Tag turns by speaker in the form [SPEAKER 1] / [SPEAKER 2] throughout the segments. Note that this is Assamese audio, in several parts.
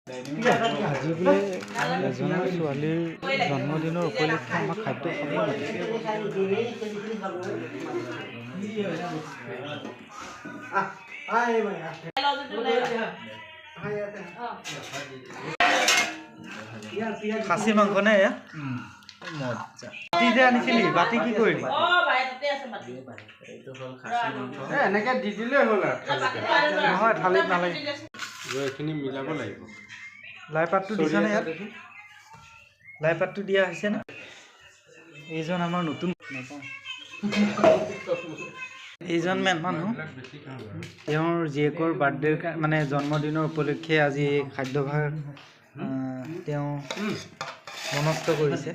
[SPEAKER 1] আজি বোলে এজনৰ ছোৱালীৰ জন্মদিনৰ উপলক্ষে আমাক খাদ্য খাব মাতিছে। খাচী মাংস নে এয়া? বাতি যে আনিছিলি, বাতি কি কৰিলি?
[SPEAKER 2] এনেকে দি দিলেই হ'ল আৰু
[SPEAKER 1] নহয়, থালিত নালাগে।
[SPEAKER 2] এইখিনি মিলাব লাগিব।
[SPEAKER 1] লাই পাতটো দিছা নে ইয়াত? লাই পাতটো দিয়া হৈছে নে? এইজন আমাৰ নতুন এইজন মেন মানুহ, তেওঁৰ জীয়েকৰ বাৰ্থডেৰ মানে জন্মদিনৰ উপলক্ষে আজি এই খাদ্যভাৰ তেওঁ মনস্থ কৰিছে।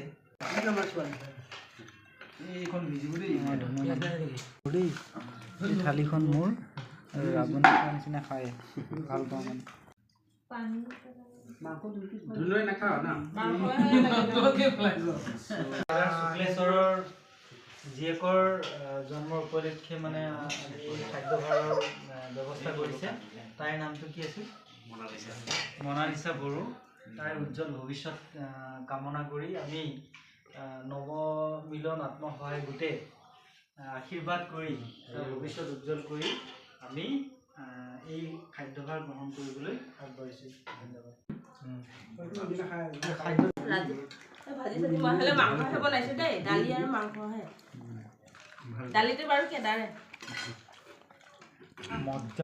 [SPEAKER 1] এই থালিখন মোৰ আৰু ৰাৱণী খোৱাৰ নিচিনা খায়, ভাল পাওঁ মানে। শুক্লেশ্বৰৰ জীয়েকৰ জন্মৰ উপলক্ষে মানে খাদ্যভাৰৰ ব্যৱস্থা কৰিছে। তাইৰ নামটো কি আছিল? মনালিছা বড়ো। তাইৰ উজ্জ্বল ভৱিষ্যত কামনা কৰি আমি নৱমিলন আত্মসহায়ক গোটে আশীৰ্বাদ কৰি ভৱিষ্যত উজ্জ্বল কৰি আমি এই খাদ্যভাৰ গ্ৰহণ কৰিবলৈ আগবাঢ়িছোঁ। ধন্যবাদ।
[SPEAKER 3] মাংসহে বনাইছো দেই, দালি আৰু মাংসহে। দালিটো বাৰু কেদাৰে